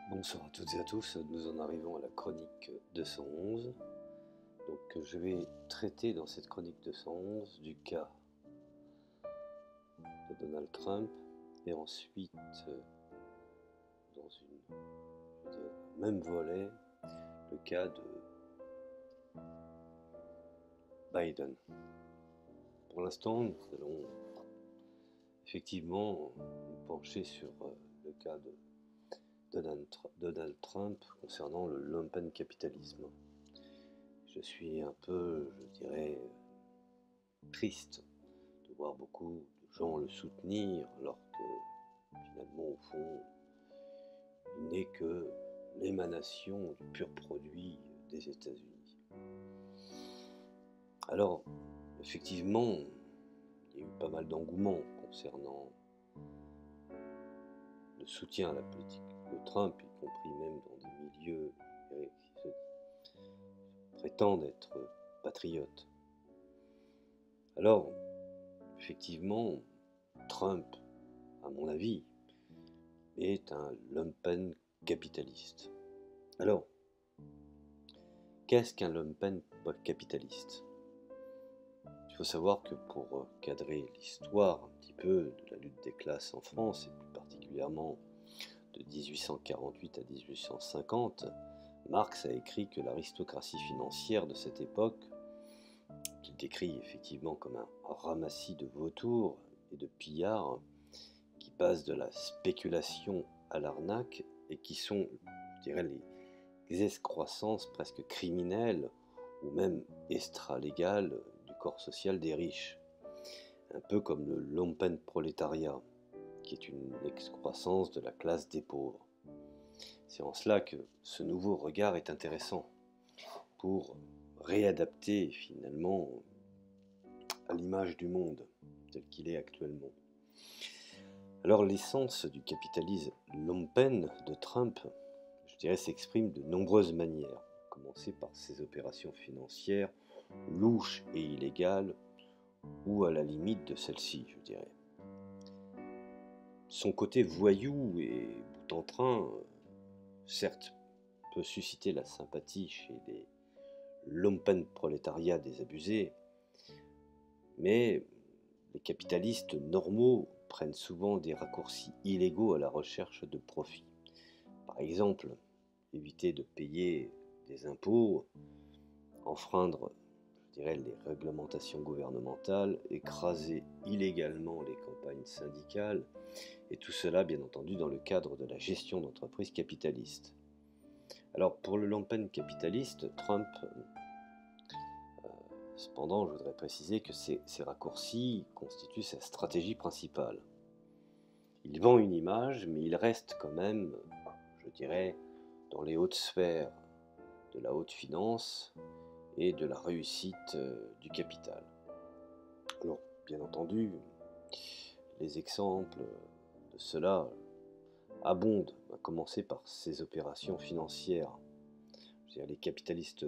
Bonsoir à toutes et à tous, nous en arrivons à la chronique 211. Donc je vais traiter dans cette chronique 211 du cas de Donald Trump et ensuite dans un même volet le cas de Biden. Pour l'instant, nous allons effectivement nous pencher sur le cas de Donald Trump concernant le lumpen capitalisme. Je suis un peu, je dirais, triste de voir beaucoup de gens le soutenir alors que finalement au fond il n'est que l'émanation du pur produit des États-Unis. Alors effectivement il y a eu pas mal d'engouement concernant le soutien à la politique de Trump, y compris même dans des milieux qui se prétendent être patriotes. Alors effectivement Trump, à mon avis, est un lumpen capitaliste. Alors, qu'est-ce qu'un lumpen capitaliste? Il faut savoir que pour cadrer l'histoire un petit peu de la lutte des classes en France, et plus particulièrement de 1848 à 1850, Marx a écrit que l'aristocratie financière de cette époque, qu'il décrit effectivement comme un ramassis de vautours et de pillards, qui passent de la spéculation à l'arnaque et qui sont, je dirais, les excroissances presque criminelles ou même extra-légales du corps social des riches. Un peu comme le lumpenprolétariat, qui est une excroissance de la classe des pauvres. C'est en cela que ce nouveau regard est intéressant pour réadapter finalement à l'image du monde tel qu'il est actuellement. Alors l'essence du capitalisme lumpen de Trump, je dirais, s'exprime de nombreuses manières, à commencer par ses opérations financières louches et illégales, ou à la limite de celles-ci, je dirais. Son côté voyou et boute-en-train, certes, peut susciter la sympathie chez les lumpenprolétariats désabusés, mais les capitalistes normaux prennent souvent des raccourcis illégaux à la recherche de profit. Par exemple, éviter de payer des impôts, enfreindre, je dirais, les réglementations gouvernementales, écraser illégalement les campagnes syndicales, et tout cela bien entendu dans le cadre de la gestion d'entreprises capitalistes. Alors pour le lumpen capitaliste, Trump, cependant je voudrais préciser que ces raccourcis constituent sa stratégie principale. Il vend une image, mais il reste quand même, je dirais, dans les hautes sphères de la haute finance et de la réussite du capital. Alors, bien entendu, les exemples de cela abondent, à commencer par ces opérations financières. Les capitalistes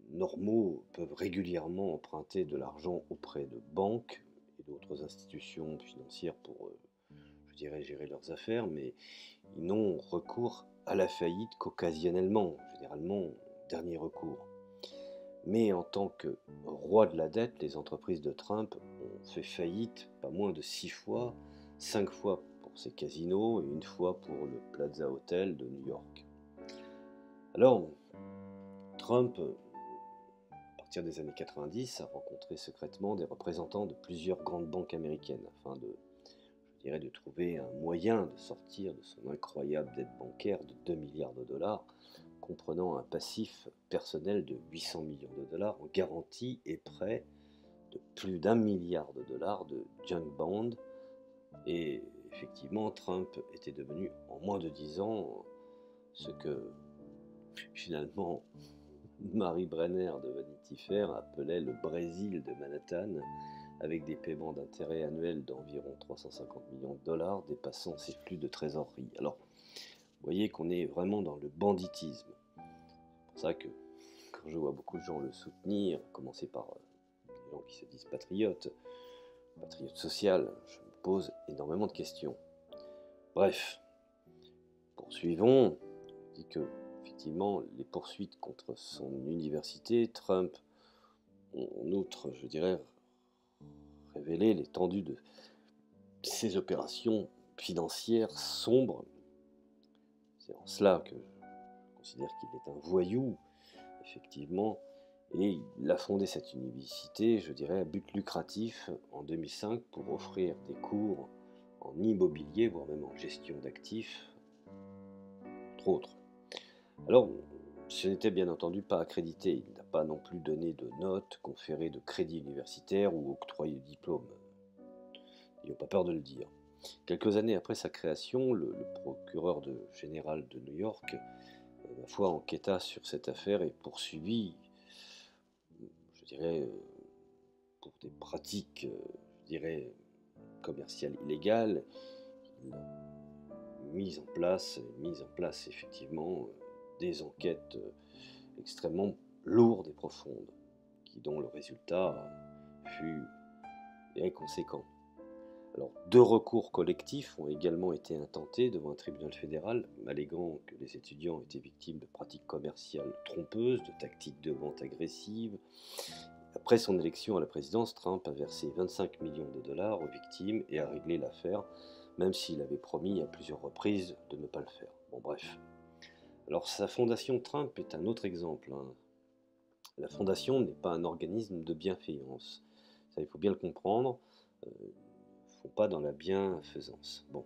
normaux peuvent régulièrement emprunter de l'argent auprès de banques et d'autres institutions financières pour, je dirais, gérer leurs affaires, mais ils n'ont recours à la faillite qu'occasionnellement, généralement dernier recours. Mais en tant que roi de la dette, les entreprises de Trump ont fait faillite pas moins de 6 fois, 5 fois pour ses casinos et une fois pour le Plaza Hotel de New York. Alors, Trump, à partir des années 90, a rencontré secrètement des représentants de plusieurs grandes banques américaines afin de, je dirais, de trouver un moyen de sortir de son incroyable dette bancaire de 2 milliards de dollars, comprenant un passif personnel de 800 millions de dollars en garantie et prêt de plus d'1 milliard de dollars de junk bond. Et effectivement, Trump était devenu en moins de 10 ans ce que finalement Marie Brenner de Vanity Fair appelait le Brésil de Manhattan, avec des paiements d'intérêts annuels d'environ 350 millions de dollars dépassant ses flux de trésorerie. Alors, vous voyez qu'on est vraiment dans le banditisme. C'est pour ça que quand je vois beaucoup de gens le soutenir, à commencer par des gens qui se disent patriotes social, je me pose énormément de questions. Bref, pour Poursuivons. Il dit que, effectivement, les poursuites contre son université, Trump, ont en outre, je dirais, révélé l'étendue de ses opérations financières sombres. C'est en cela que je considère qu'il est un voyou, effectivement, et il a fondé cette université, je dirais, à but lucratif en 2005 pour offrir des cours en immobilier, voire même en gestion d'actifs, entre autres. Alors, ce n'était bien entendu pas accrédité, il n'a pas non plus donné de notes, conféré de crédits universitaires ou octroyé de diplômes. Ils n'ont pas peur de le dire. Quelques années après sa création, le procureur général de New York, ma foi, enquêta sur cette affaire et poursuivit, je dirais, pour des pratiques, je dirais, commerciales illégales. Il a mis en place effectivement des enquêtes extrêmement lourdes et profondes, dont le résultat fut bien conséquent. Alors, 2 recours collectifs ont également été intentés devant un tribunal fédéral, alléguant que les étudiants étaient victimes de pratiques commerciales trompeuses, de tactiques de vente agressives. Après son élection à la présidence, Trump a versé 25 millions de dollars aux victimes et a réglé l'affaire, même s'il avait promis à plusieurs reprises de ne pas le faire. Bon, bref. Alors, sa fondation Trump est un autre exemple. La fondation n'est pas un organisme de bienfaisance. Ça, il faut bien le comprendre. Font pas dans la bienfaisance, bon,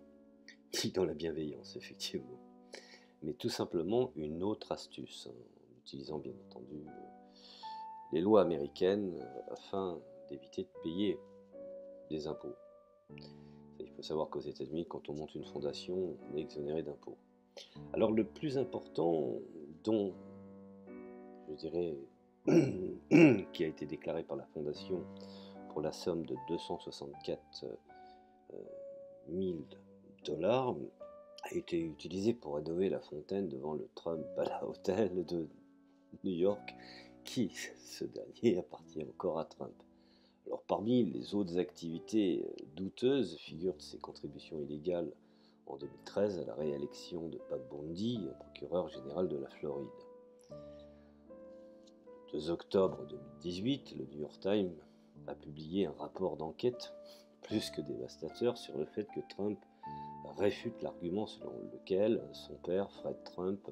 ni dans la bienveillance, effectivement, mais tout simplement une autre astuce, en utilisant bien entendu les lois américaines afin d'éviter de payer des impôts. Il faut savoir qu'aux États-Unis, quand on monte une fondation, on est exonéré d'impôts. Alors le plus important, dont je dirais qui a été déclaré par la fondation pour la somme de 264 000 dollars, a été utilisé pour rénover la fontaine devant le Trump Palace Hotel de New York, qui, ce dernier, appartient encore à Trump. Alors, parmi les autres activités douteuses figurent ses contributions illégales en 2013 à la réélection de Pat Bondi, procureur général de la Floride. Le 2 octobre 2018, le New York Times a publié un rapport d'enquête plus que dévastateur sur le fait que Trump réfute l'argument selon lequel son père, Fred Trump,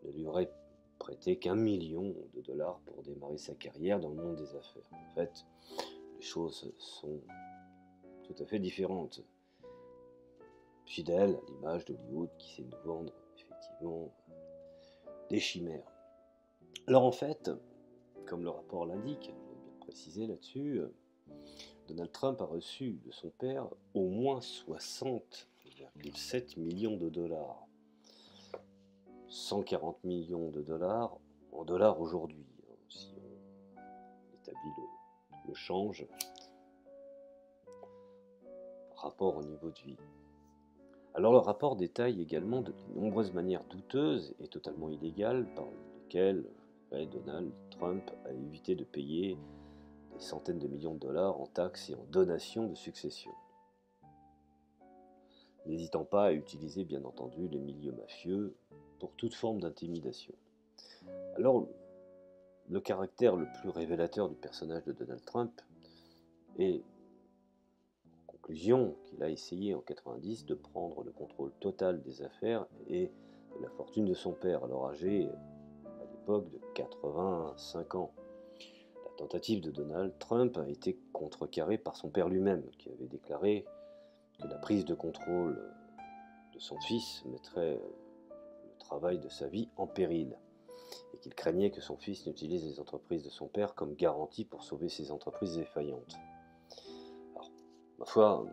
ne lui aurait prêté qu'1 million de dollars pour démarrer sa carrière dans le monde des affaires. En fait, les choses sont tout à fait différentes. Fidèle à l'image d'Hollywood qui sait nous vendre effectivement des chimères. Alors en fait, comme le rapport l'indique, je vais bien préciser là-dessus, Donald Trump a reçu de son père au moins 60,7 millions de dollars. 140 millions de dollars en dollars aujourd'hui, si on établit le change par rapport au niveau de vie. Alors le rapport détaille également de nombreuses manières douteuses et totalement illégales par lesquelles Donald Trump a évité de payer des centaines de millions de dollars en taxes et en donations de succession, n'hésitant pas à utiliser bien entendu les milieux mafieux pour toute forme d'intimidation. Alors, le caractère le plus révélateur du personnage de Donald Trump est, en conclusion, qu'il a essayé en 90 de prendre le contrôle total des affaires et de la fortune de son père, alors âgé à l'époque de 85 ans. La tentative de Donald Trump a été contrecarrée par son père lui-même, qui avait déclaré que la prise de contrôle de son fils mettrait le travail de sa vie en péril, et qu'il craignait que son fils n'utilise les entreprises de son père comme garantie pour sauver ses entreprises défaillantes. Alors, ma foi,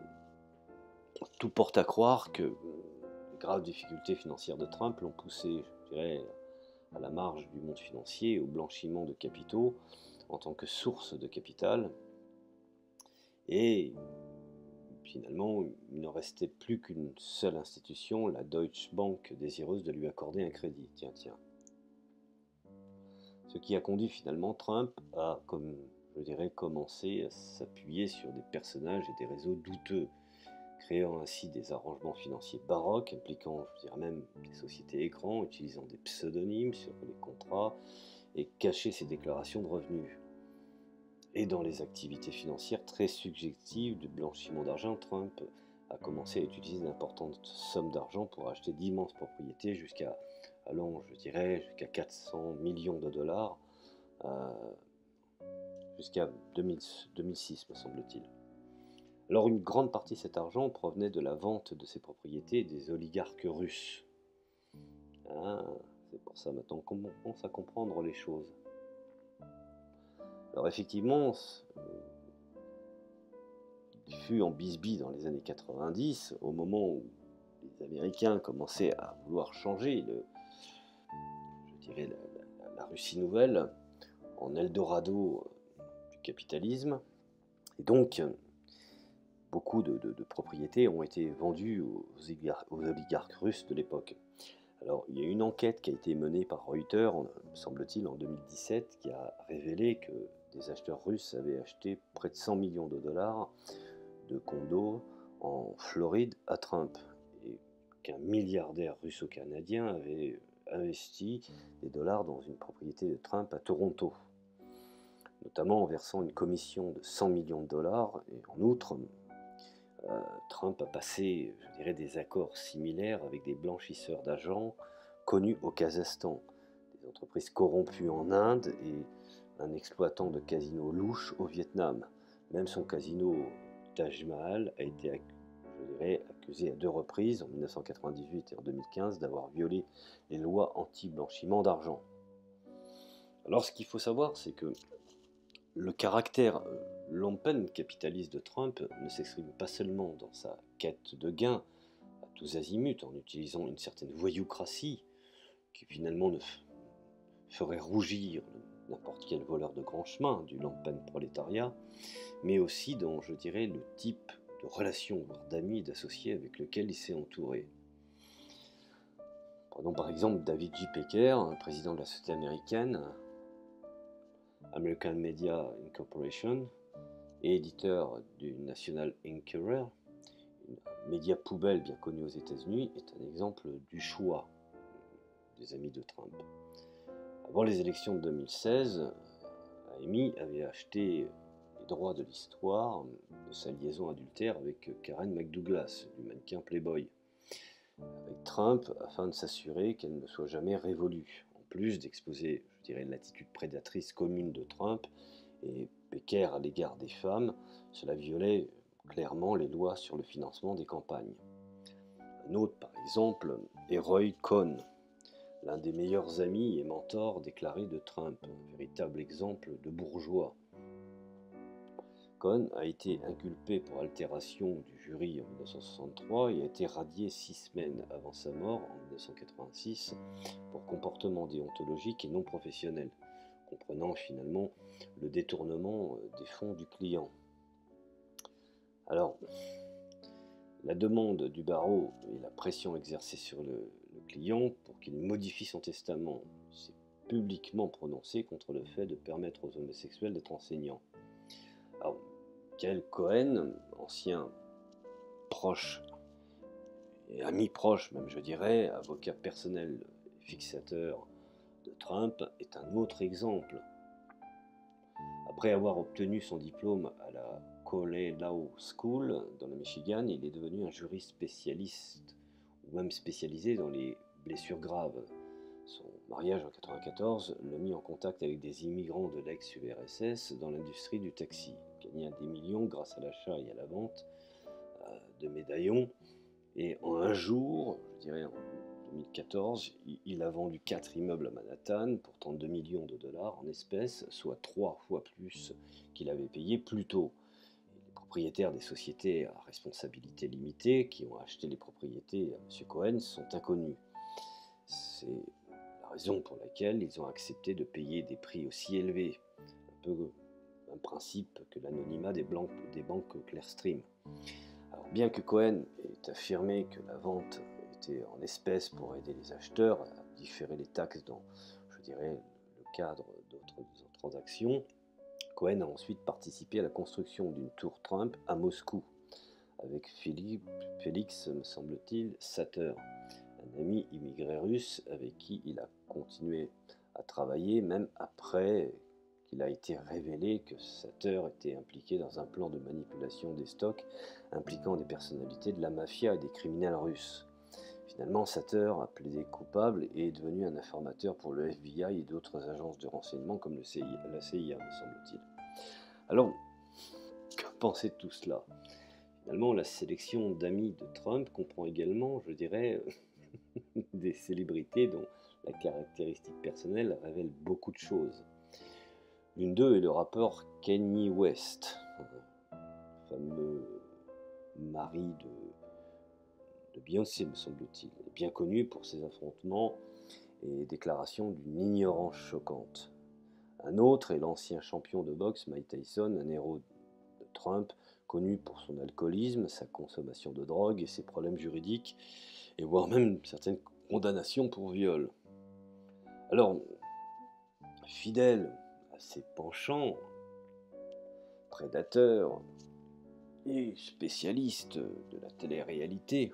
tout porte à croire que les graves difficultés financières de Trump l'ont poussé, je dirais, à la marge du monde financier, au blanchiment de capitaux en tant que source de capital, et finalement, il ne restait plus qu'une seule institution, la Deutsche Bank, désireuse de lui accorder un crédit. Tiens. Ce qui a conduit finalement Trump à, comme je dirais, commencer à s'appuyer sur des personnages et des réseaux douteux, créant ainsi des arrangements financiers baroques, impliquant, je dirais même, des sociétés écrans, utilisant des pseudonymes sur les contrats et cacher ses déclarations de revenus. Et dans les activités financières très subjectives de blanchiment d'argent, Trump a commencé à utiliser d'importantes sommes d'argent pour acheter d'immenses propriétés allant, je dirais, jusqu'à 400 millions de dollars, euh, jusqu'à 2006, me semble-t-il. Alors une grande partie de cet argent provenait de la vente de ces propriétés des oligarques russes. Ah, c'est pour ça maintenant qu'on commence à comprendre les choses. Alors effectivement, il fut en bisbille dans les années 90, au moment où les Américains commençaient à vouloir changer je dirais la Russie nouvelle en Eldorado du capitalisme. Et donc, beaucoup de propriétés ont été vendues aux oligarques russes de l'époque. Alors, il y a une enquête qui a été menée par Reuters, semble-t-il, en 2017, qui a révélé que des acheteurs russes avaient acheté près de 100 millions de dollars de condos en Floride à Trump, et qu'un milliardaire russo-canadien avait investi des dollars dans une propriété de Trump à Toronto, notamment en versant une commission de 100 millions de dollars. Et en outre, Trump a passé, je dirais, des accords similaires avec des blanchisseurs d'argent connus au Kazakhstan, des entreprises corrompues en Inde et un exploitant de casinos louches au Vietnam. Même son casino Taj Mahal a été, je dirais, accusé à 2 reprises, en 1998 et en 2015, d'avoir violé les lois anti-blanchiment d'argent. Alors ce qu'il faut savoir, c'est que le caractère lumpen capitaliste de Trump ne s'exprime pas seulement dans sa quête de gains à tous azimuts, en utilisant une certaine voyoucratie qui finalement ne ferait rougir n'importe quel voleur de grand chemin du lumpen prolétariat, mais aussi dans, je dirais, le type de relation, voire d'amis, d'associés avec lequel il s'est entouré. Prenons par exemple David J. Pecker, président de la société américaine American Media Incorporation et éditeur du National Enquirer, un média poubelle bien connu aux États-Unis, est un exemple du choix des amis de Trump. Avant les élections de 2016, Amy avait acheté les droits de l'histoire de sa liaison adultère avec Karen McDouglas, du mannequin Playboy, avec Trump, afin de s'assurer qu'elle ne soit jamais révolue, en plus d'exposer, je dirais, l'attitude prédatrice commune de Trump et Pecker à l'égard des femmes. Cela violait clairement les lois sur le financement des campagnes. Un autre, par exemple, est Roy Cohn, l'un des meilleurs amis et mentors déclarés de Trump, un véritable exemple de bourgeois. Cohn a été inculpé pour altération du jury en 1963 et a été radié 6 semaines avant sa mort en 1986 pour comportement déontologique et non professionnel, comprenant finalement le détournement des fonds du client. Alors, la demande du barreau et la pression exercée sur le client pour qu'il modifie son testament s'est publiquement prononcé contre le fait de permettre aux homosexuels d'être enseignants. Alors, Michael Cohen, ancien proche et ami proche même je dirais, avocat personnel et fixateur de Trump, est un autre exemple. Après avoir obtenu son diplôme à la Coley Law School dans le Michigan, il est devenu un juriste spécialiste ou même spécialisé dans les blessures graves. Son mariage en 1994 l'a mis en contact avec des immigrants de l'ex-URSS dans l'industrie du taxi. Il gagna des millions grâce à l'achat et à la vente de médaillons. Et en un jour, je dirais en 2014, il a vendu 4 immeubles à Manhattan pour 32 millions de dollars en espèces, soit 3 fois plus qu'il avait payé plus tôt. Les propriétaires des sociétés à responsabilité limitée qui ont acheté les propriétés à M. Cohen sont inconnus. C'est la raison pour laquelle ils ont accepté de payer des prix aussi élevés, un peu un principe que l'anonymat des banques Clearstream. Alors, bien que Cohen ait affirmé que la vente était en espèces pour aider les acheteurs à différer les taxes dans, je dirais, le cadre d'autres transactions, Cohen a ensuite participé à la construction d'une tour Trump à Moscou, avec Félix, me semble-t-il, Sater, un ami immigré russe avec qui il a continué à travailler même après qu'il a été révélé que Sater était impliqué dans un plan de manipulation des stocks impliquant des personnalités de la mafia et des criminels russes. Finalement, Sater a plaidé coupable et est devenu un informateur pour le FBI et d'autres agences de renseignement comme la CIA, me semble-t-il. Alors, que penser de tout cela? Finalement, la sélection d'amis de Trump comprend également, je dirais, des célébrités dont la caractéristique personnelle révèle beaucoup de choses. L'une d'eux est le rappeur Kanye West, fameux mari de Beyoncé, me semble-t-il, bien connu pour ses affrontements et déclarations d'une ignorance choquante. Un autre est l'ancien champion de boxe Mike Tyson, un héros de Trump, connu pour son alcoolisme, sa consommation de drogue et ses problèmes juridiques, et voire même certaines condamnations pour viol. Alors, fidèle à ses penchants, prédateur et spécialiste de la télé-réalité,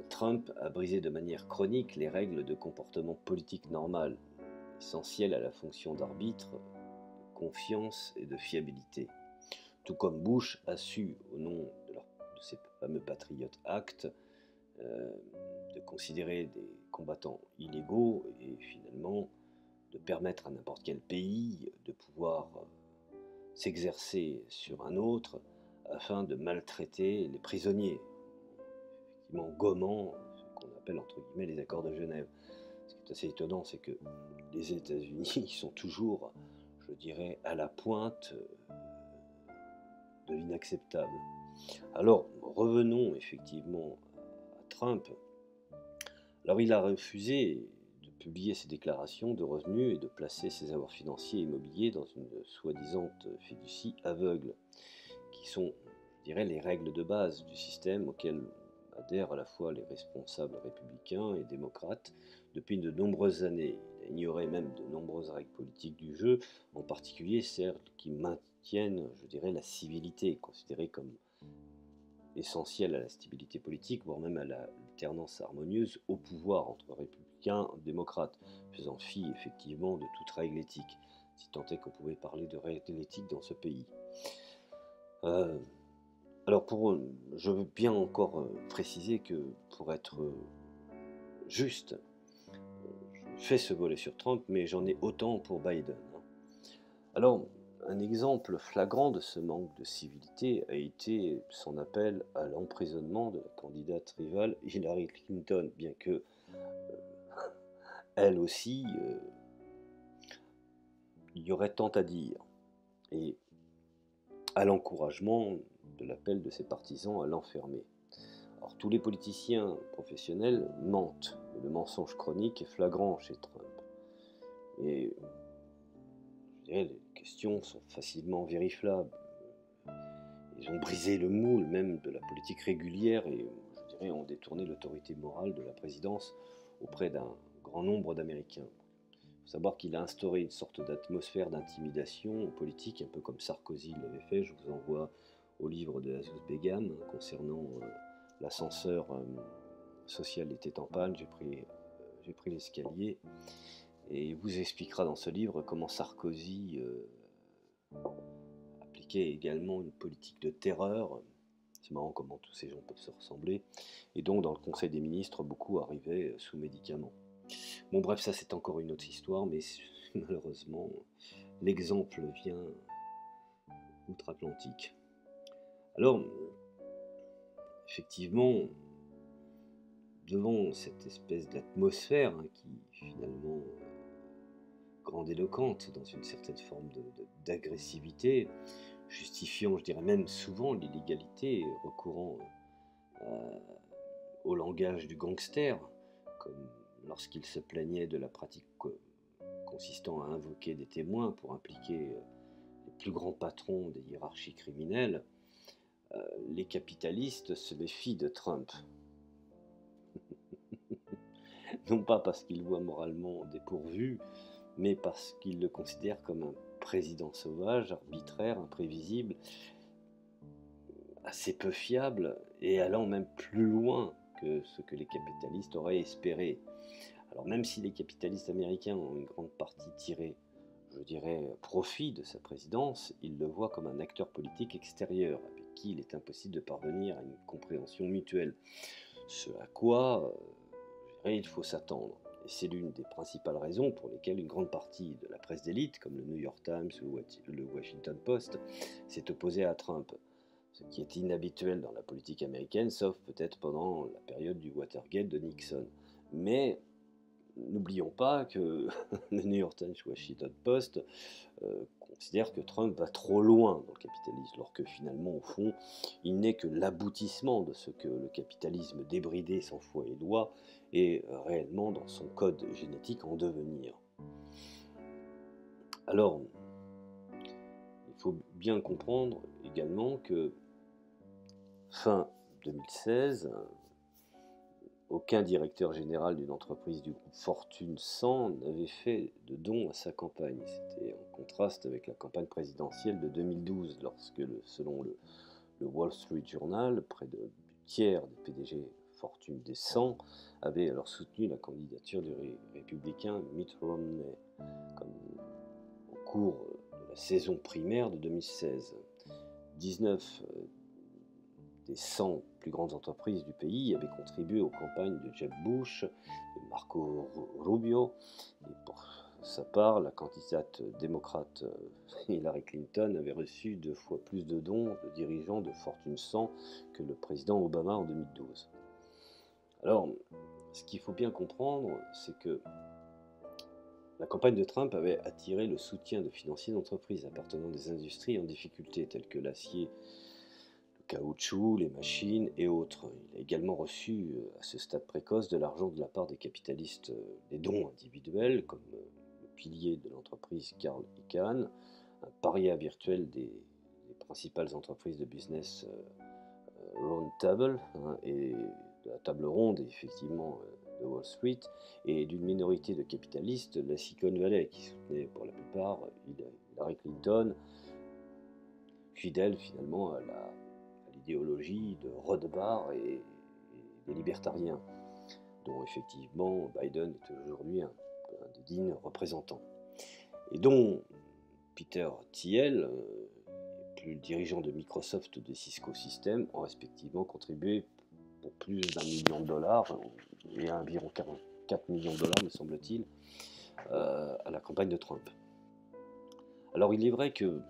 Trump a brisé de manière chronique les règles de comportement politique normal, essentielles à la fonction d'arbitre, de confiance et de fiabilité. Tout comme Bush a su, au nom de ses fameux Patriot Act, de considérer des combattants illégaux et finalement de permettre à n'importe quel pays de pouvoir s'exercer sur un autre afin de maltraiter les prisonniers, effectivement gommant ce qu'on appelle entre guillemets les accords de Genève. Ce qui est assez étonnant, c'est que les États-Unis sont toujours, je dirais, à la pointe de l'inacceptable. Alors, revenons effectivement à Trump. Alors, il a refusé de publier ses déclarations de revenus et de placer ses avoirs financiers et immobiliers dans une soi-disant fiducie aveugle, qui sont, je dirais, les règles de base du système auquel adhèrent à la fois les responsables républicains et démocrates depuis de nombreuses années. Il a ignoré même de nombreuses règles politiques du jeu, en particulier celles qui maintiennent, je dirais, la civilité, considérée comme essentielle à la stabilité politique, voire même à l'alternance harmonieuse au pouvoir entre républicains et démocrates, faisant fi effectivement de toute règle éthique, si tant est qu'on pouvait parler de règle éthique dans ce pays. Alors je veux bien encore préciser que pour être juste, je fais ce volet sur Trump, mais j'en ai autant pour Biden. Alors, un exemple flagrant de ce manque de civilité a été son appel à l'emprisonnement de la candidate rivale Hillary Clinton, bien que elle aussi, il y aurait tant à dire, et à l'encouragement de l'appel de ses partisans à l'enfermer. Alors, tous les politiciens professionnels mentent, et le mensonge chronique est flagrant chez Trump. Et je dirais, les questions sont facilement vérifiables. Ils ont brisé le moule même de la politique régulière et, je dirais, ont détourné l'autorité morale de la présidence auprès d'un grand nombre d'Américains. Il faut savoir qu'il a instauré une sorte d'atmosphère d'intimidation politique, un peu comme Sarkozy l'avait fait. Je vous envoie au livre de Azouz Begam concernant l'ascenseur social était en panne, j'ai pris l'escalier, et il vous expliquera dans ce livre comment Sarkozy appliquait également une politique de terreur. C'est marrant comment tous ces gens peuvent se ressembler. Et donc dans le Conseil des ministres, beaucoup arrivaient sous médicaments. Bon bref, ça c'est encore une autre histoire, mais malheureusement, l'exemple vient outre-Atlantique. Alors, effectivement, devant cette espèce d'atmosphère qui finalement grandiloquente dans une certaine forme d'agressivité, justifiant, je dirais même souvent l'illégalité, recourant au langage du gangster, comme lorsqu'il se plaignait de la pratique consistant à invoquer des témoins pour impliquer les plus grands patrons des hiérarchies criminelles, les capitalistes se méfient de Trump. Non pas parce qu'ils le voient moralement dépourvu, mais parce qu'ils le considèrent comme un président sauvage, arbitraire, imprévisible, assez peu fiable et allant même plus loin que ce que les capitalistes auraient espéré. Alors même si les capitalistes américains ont une grande partie tiré, je dirais, profit de sa présidence, ils le voient comme un acteur politique extérieur avec qui il est impossible de parvenir à une compréhension mutuelle. Ce à quoi, je dirais, il faut s'attendre. Et c'est l'une des principales raisons pour lesquelles une grande partie de la presse d'élite, comme le New York Times ou le Washington Post, s'est opposée à Trump. Ce qui est inhabituel dans la politique américaine, sauf peut-être pendant la période du Watergate de Nixon. Mais n'oublions pas que le New York Times ou Washington Post considère que Trump va trop loin dans le capitalisme, alors que finalement, au fond, il n'est que l'aboutissement de ce que le capitalisme débridé sans foi et loi est réellement dans son code génétique en devenir. Alors, il faut bien comprendre également que fin 2016, aucun directeur général d'une entreprise du groupe Fortune 100 n'avait fait de dons à sa campagne. C'était en contraste avec la campagne présidentielle de 2012, lorsque, selon le Wall Street Journal, près du tiers des PDG Fortune des 100 avaient alors soutenu la candidature du républicain Mitt Romney, comme au cours de la saison primaire de 2016. 19 des 100 plus grandes entreprises du pays avaient contribué aux campagnes de Jeb Bush, de Marco Rubio, et pour sa part, la candidate démocrate Hillary Clinton avait reçu 2 fois plus de dons de dirigeants de Fortune 100 que le président Obama en 2012. Alors, ce qu'il faut bien comprendre, c'est que la campagne de Trump avait attiré le soutien de financiers d'entreprises appartenant à des industries en difficulté, telles que l'acier, caoutchouc, les machines et autres. Il a également reçu, à ce stade précoce, de l'argent de la part des capitalistes, des dons individuels, comme le pilier de l'entreprise Carl Icahn, un paria virtuel des principales entreprises de business Round Table, hein, et de la table ronde, effectivement, de Wall Street, et d'une minorité de capitalistes, la Silicon Valley, qui soutenait pour la plupart Hillary Clinton, fidèle finalement à l'idéologie de Rothbard et des libertariens, dont effectivement Biden est aujourd'hui un des dignes représentants. Et dont Peter Thiel, plus le dirigeant de Microsoft ou de Cisco Systems, ont respectivement contribué pour plus d'1 million de dollars, et à environ 44 millions de dollars, me semble-t-il, à la campagne de Trump. Alors il est vrai qu'après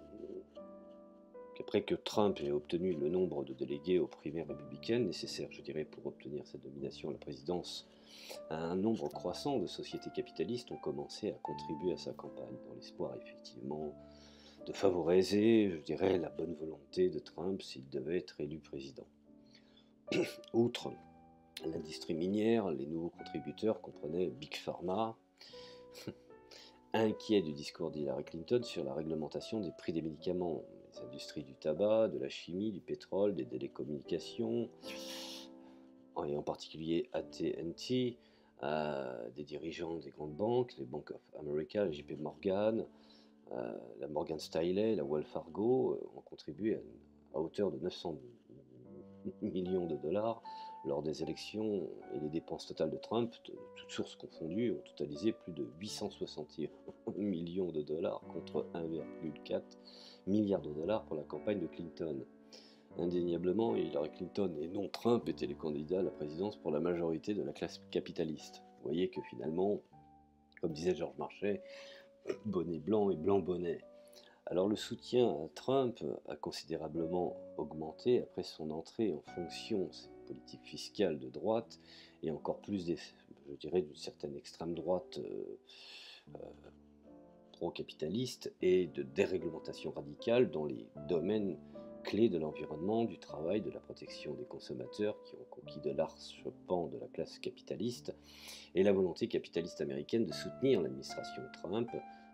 que Trump ait obtenu le nombre de délégués aux primaires républicaines nécessaires, je dirais, pour obtenir sa nomination à la présidence, un nombre croissant de sociétés capitalistes ont commencé à contribuer à sa campagne, dans l'espoir effectivement de favoriser, je dirais, la bonne volonté de Trump s'il devait être élu président. Outre l'industrie minière, les nouveaux contributeurs comprenaient Big Pharma, inquiet du discours d'Hillary Clinton sur la réglementation des prix des médicaments, les industries du tabac, de la chimie, du pétrole, des télécommunications, et en particulier AT&T, des dirigeants des grandes banques, les Bank of America, la JP Morgan, la Morgan Stanley, la Wells Fargo, ont contribué à hauteur de 900 millions de dollars lors des élections, et les dépenses totales de Trump, de toutes sources confondues, ont totalisé plus de 861 millions de dollars contre 1,4 milliard de dollars pour la campagne de Clinton. Indéniablement, Hillary Clinton et non Trump étaient les candidats à la présidence pour la majorité de la classe capitaliste. Vous voyez que finalement, comme disait Georges Marchais, bonnet blanc et blanc bonnet. Alors le soutien à Trump a considérablement augmenté après son entrée en fonction, cette politique fiscale de droite, et encore plus, je dirais, d'une certaine extrême droite pro-capitaliste et de déréglementation radicale dans les domaines clés de l'environnement, du travail, de la protection des consommateurs qui ont conquis de larges pans de la classe capitaliste, et la volonté capitaliste américaine de soutenir l'administration Trump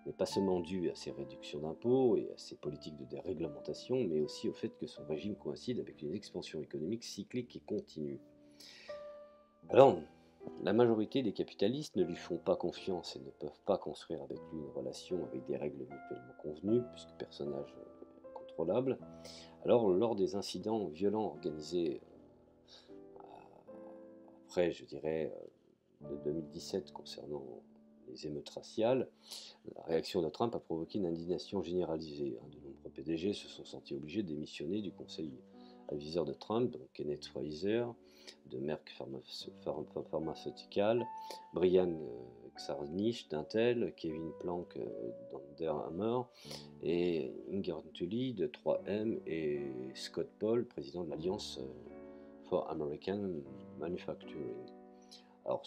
n'est pas seulement due à ses réductions d'impôts et à ses politiques de déréglementation, mais aussi au fait que son régime coïncide avec une expansion économique cyclique et continue. Alors, la majorité des capitalistes ne lui font pas confiance et ne peuvent pas construire avec lui une relation avec des règles mutuellement convenues, puisque personne n'a contre incontrôlables. Alors, lors des incidents violents organisés après, je dirais, de 2017 concernant les émeutes raciales, la réaction de Trump a provoqué une indignation généralisée. De nombreux PDG se sont sentis obligés de démissionner du conseil adviseur de Trump, donc Kenneth Fraser de Merck Pharmaceutical, Brian Krzanich d'Intel, Kevin Plank d'Under Armour et Inger Tully de 3M et Scott Paul, président de l'Alliance for American Manufacturing. Alors,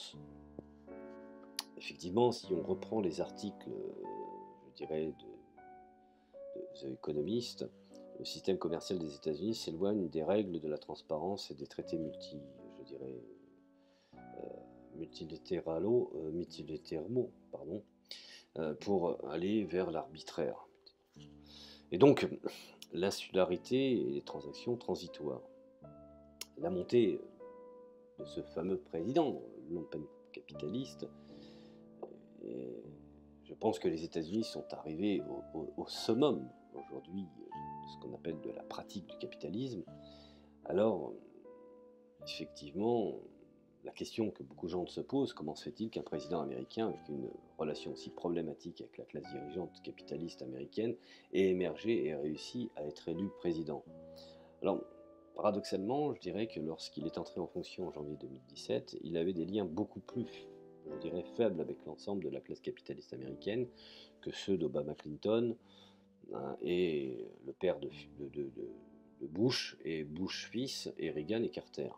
effectivement, si on reprend les articles, je dirais, de The Economist, le système commercial des États-Unis s'éloigne des règles de la transparence et des traités multilatéraux, pour aller vers l'arbitraire. Et donc, l'insularité et les transactions transitoires. La montée de ce fameux président lumpen capitaliste, et je pense que les États-Unis sont arrivés au summum aujourd'hui de ce qu'on appelle de la pratique du capitalisme. Alors, effectivement, la question que beaucoup de gens se posent, comment se fait-il qu'un président américain avec une relation aussi problématique avec la classe dirigeante capitaliste américaine ait émergé et réussi à être élu président? Alors, paradoxalement, je dirais que lorsqu'il est entré en fonction en janvier 2017, il avait des liens beaucoup plus, je dirais, faibles avec l'ensemble de la classe capitaliste américaine que ceux d'Obama Clinton et le père de Bush et Bush fils et Reagan et Carter.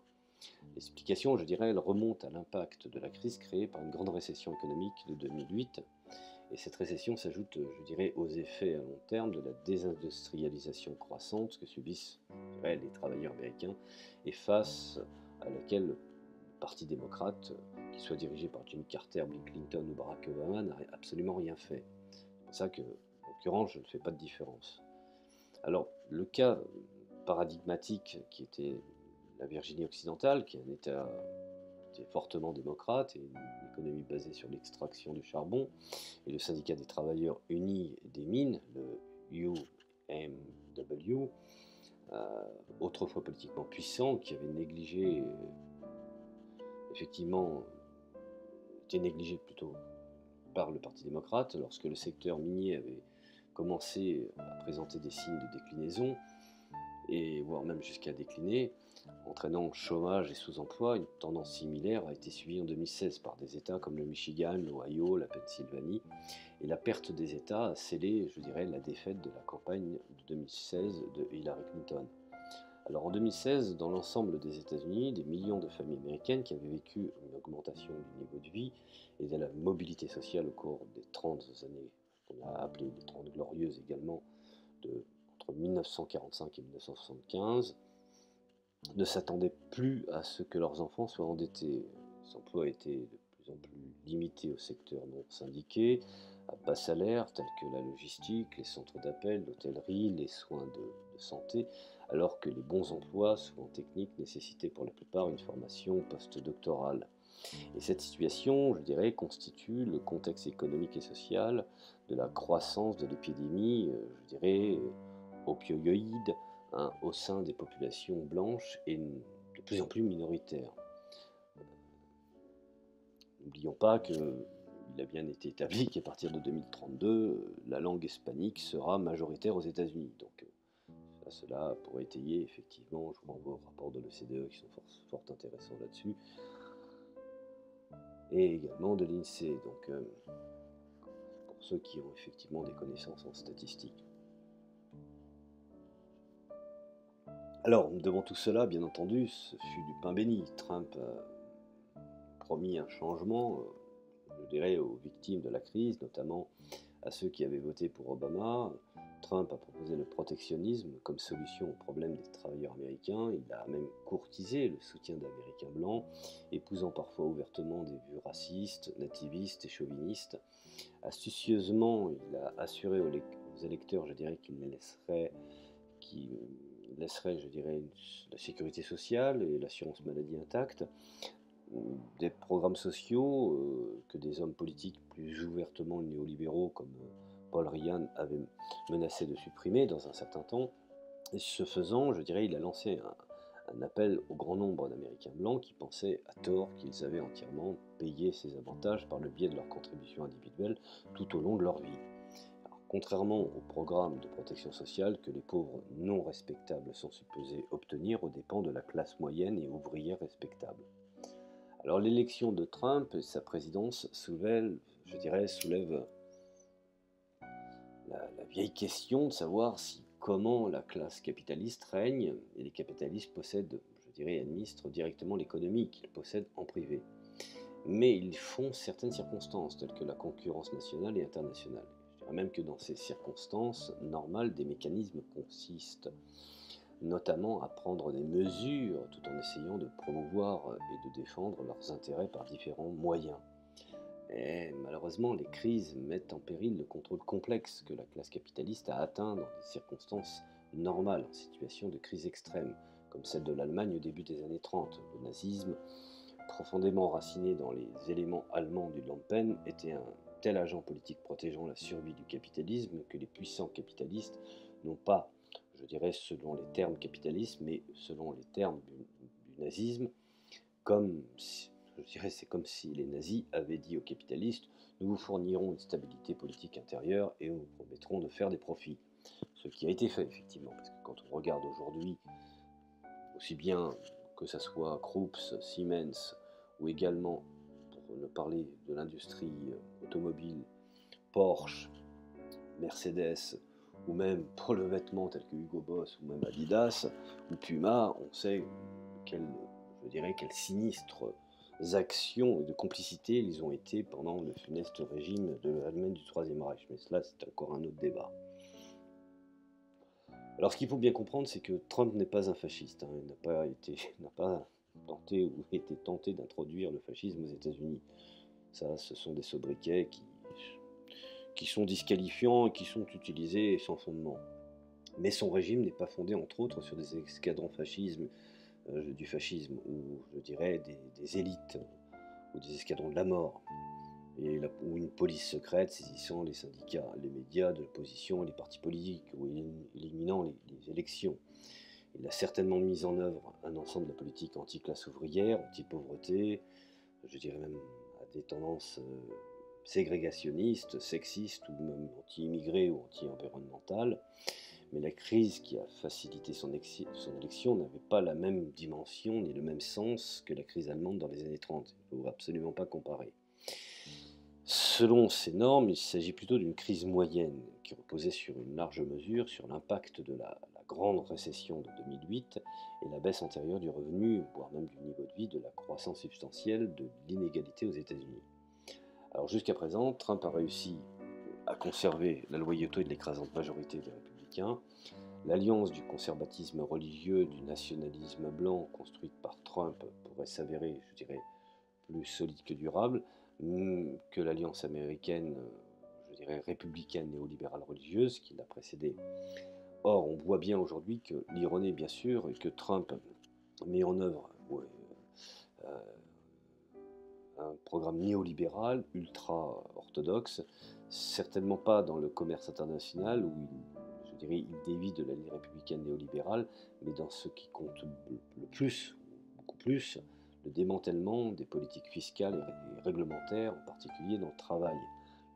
L'explication, je dirais, elle remonte à l'impact de la crise créée par une grande récession économique de 2008. Et cette récession s'ajoute, je dirais, aux effets à long terme de la désindustrialisation croissante que subissent, je dirais, les travailleurs américains et face à laquelle le Parti démocrate, qu'il soit dirigé par Jimmy Carter, Bill Clinton ou Barack Obama, n'a absolument rien fait. C'est pour ça que, en l'occurrence, je ne fais pas de différence. Alors, le cas paradigmatique qui était la Virginie occidentale, qui est un État fortement démocrate et une économie basée sur l'extraction du charbon, et le syndicat des travailleurs unis des mines, le UMW, autrefois politiquement puissant, qui avait négligé, effectivement, était négligé plutôt par le Parti démocrate lorsque le secteur minier avait commencé à présenter des signes de déclinaison, et voire même jusqu'à décliner, entraînant chômage et sous-emploi. Une tendance similaire a été suivie en 2016 par des États comme le Michigan, l'Ohio, la Pennsylvanie, et la perte des États a scellé, je dirais, la défaite de la campagne de 2016 de Hillary Clinton. Alors en 2016, dans l'ensemble des États-Unis, des millions de familles américaines qui avaient vécu une augmentation du niveau de vie et de la mobilité sociale au cours des 30 années qu'on a appelées les 30 glorieuses également, entre 1945 et 1975, ne s'attendaient plus à ce que leurs enfants soient endettés. Les emplois étaient de plus en plus limités au secteur non syndiqué, à bas salaire, tels que la logistique, les centres d'appel, l'hôtellerie, les soins de santé, alors que les bons emplois, souvent techniques, nécessitaient pour la plupart une formation post-doctorale. Et cette situation, je dirais, constitue le contexte économique et social de la croissance de l'épidémie, je dirais, opioïde, au sein des populations blanches et de plus en plus minoritaires. N'oublions pas qu'il a bien été établi qu'à partir de 2032, la langue hispanique sera majoritaire aux États-Unis. Donc cela pourrait étayer, effectivement, je vous renvoie au rapport de l'OCDE qui sont fort intéressants là-dessus, et également de l'INSEE, donc pour ceux qui ont effectivement des connaissances en statistiques. Alors, devant tout cela, bien entendu, ce fut du pain béni. Trump a promis un changement, je dirais, aux victimes de la crise, notamment à ceux qui avaient voté pour Obama. Trump a proposé le protectionnisme comme solution au problème des travailleurs américains. Il a même courtisé le soutien d'Américains blancs, épousant parfois ouvertement des vues racistes, nativistes et chauvinistes. Astucieusement, il a assuré aux électeurs, je dirais, qu'il laisserait, je dirais, la sécurité sociale et l'assurance maladie intacte, des programmes sociaux que des hommes politiques plus ouvertement néolibéraux comme Paul Ryan avaient menacé de supprimer dans un certain temps. Et ce faisant, je dirais, il a lancé un appel au grand nombre d'Américains blancs qui pensaient à tort qu'ils avaient entièrement payé ces avantages par le biais de leurs contributions individuelles tout au long de leur vie. Alors, contrairement au programme de protection sociale que les pauvres non respectables sont supposés obtenir aux dépens de la classe moyenne et ouvrière respectable. Alors l'élection de Trump et sa présidence soulèvent la vieille question de savoir si comment la classe capitaliste règne et les capitalistes possèdent, je dirais, administrent directement l'économie qu'ils possèdent en privé. Mais ils font certaines circonstances, telles que la concurrence nationale et internationale. Je dirais même que dans ces circonstances normales, des mécanismes consistent notamment à prendre des mesures tout en essayant de promouvoir et de défendre leurs intérêts par différents moyens. Et malheureusement, les crises mettent en péril le contrôle complexe que la classe capitaliste a atteint dans des circonstances normales, en situation de crise extrême, comme celle de l'Allemagne au début des années 30. Le nazisme, profondément enraciné dans les éléments allemands du Lampen, était un tel agent politique protégeant la survie du capitalisme que les puissants capitalistes n'ont pas, je dirais selon les termes capitalisme, mais selon les termes du nazisme, comme je dirais, c'est comme si les nazis avaient dit aux capitalistes: nous vous fournirons une stabilité politique intérieure et nous vous promettrons de faire des profits. Ce qui a été fait, effectivement, parce que quand on regarde aujourd'hui, aussi bien que ce soit Krups, Siemens, ou également, pour ne parler de l'industrie automobile, Porsche, Mercedes, ou même pour le vêtement tel que Hugo Boss, ou même Adidas, ou Puma, on sait je dirais, quelles sinistres actions et de complicité ils ont été pendant le funeste régime de l'Allemagne du Troisième Reich. Mais cela, c'est encore un autre débat. Alors, ce qu'il faut bien comprendre, c'est que Trump n'est pas un fasciste. Hein. Il n'a pas tenté ou été tenté d'introduire le fascisme aux États-Unis. Ça, ce sont des sobriquets qui sont disqualifiants et qui sont utilisés sans fondement. Mais son régime n'est pas fondé, entre autres, sur des escadrons du fascisme, ou je dirais des élites, ou des escadrons de la mort, ou une police secrète saisissant les syndicats, les médias de l'opposition et les partis politiques, ou éliminant les élections. Il a certainement mis en œuvre un ensemble de politique anti-classe ouvrière, anti-pauvreté, je dirais même à des tendances ségrégationnistes, sexistes, ou même anti-immigrés ou anti-environnementales. Mais la crise qui a facilité son élection n'avait pas la même dimension ni le même sens que la crise allemande dans les années 30. Il ne faut absolument pas comparer. Selon ces normes, il s'agit plutôt d'une crise moyenne qui reposait sur une large mesure sur l'impact de la grande récession de 2008 et la baisse antérieure du revenu, voire même du niveau de vie, de la croissance substantielle de l'inégalité aux États-Unis. Alors jusqu'à présent, Trump a réussi à conserver la loyauté de l'écrasante majorité des républicains. L'alliance du conservatisme religieux, du nationalisme blanc construite par Trump pourrait s'avérer, je dirais, plus solide que durable, que l'alliance américaine, je dirais, républicaine néolibérale religieuse qui l'a précédée. Or, on voit bien aujourd'hui que l'ironie, bien sûr, est que Trump met en œuvre un programme néolibéral, ultra-orthodoxe, certainement pas dans le commerce international où je dirais, il dévie de la ligne républicaine néolibérale, mais dans ce qui compte le plus, beaucoup plus, le démantèlement des politiques fiscales et réglementaires, en particulier dans le travail,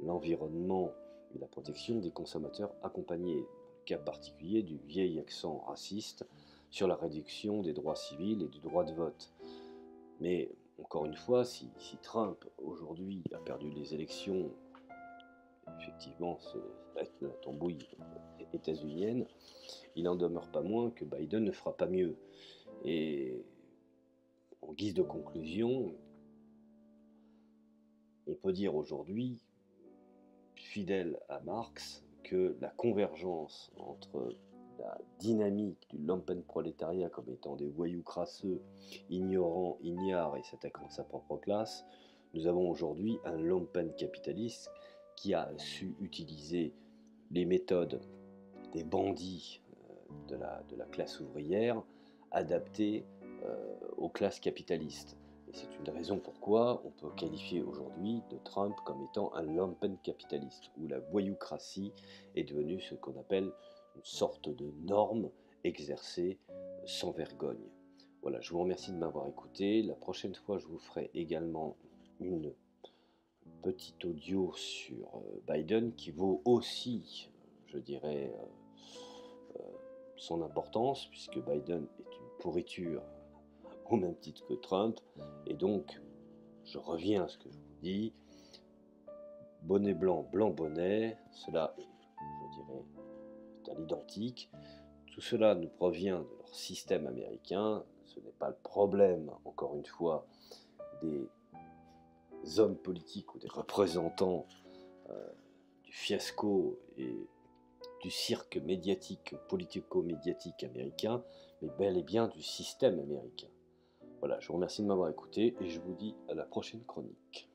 l'environnement et la protection des consommateurs, accompagnés, dans le cas particulier, du vieil accent raciste sur la réduction des droits civils et du droit de vote. Mais encore une fois, si Trump aujourd'hui a perdu les élections, effectivement, ça va être la tambouille états-unienne, il n'en demeure pas moins que Biden ne fera pas mieux. Et en guise de conclusion, on peut dire aujourd'hui, fidèle à Marx, que la convergence entre la dynamique du lumpenprolétariat comme étant des voyous crasseux, ignorants, ignares et s'attaquant à sa propre classe, nous avons aujourd'hui un lumpen capitaliste qui a su utiliser les méthodes des bandits de la classe ouvrière adaptées aux classes capitalistes. Et c'est une raison pourquoi on peut qualifier aujourd'hui de Trump comme étant un lumpen capitaliste, où la voyoucratie est devenue ce qu'on appelle une sorte de norme exercé sans vergogne. Voilà, je vous remercie de m'avoir écouté. La prochaine fois, je vous ferai également une petite audio sur Biden qui vaut aussi, je dirais, son importance, puisque Biden est une pourriture au même titre que Trump. Et donc, je reviens à ce que je vous dis, bonnet blanc, blanc bonnet, cela est, je dirais, à l'identique. Tout cela nous provient de leur système américain. Ce n'est pas le problème, encore une fois, des hommes politiques ou des représentants du fiasco et du cirque médiatique, politico-médiatique américain, mais bel et bien du système américain. Voilà, je vous remercie de m'avoir écouté et je vous dis à la prochaine chronique.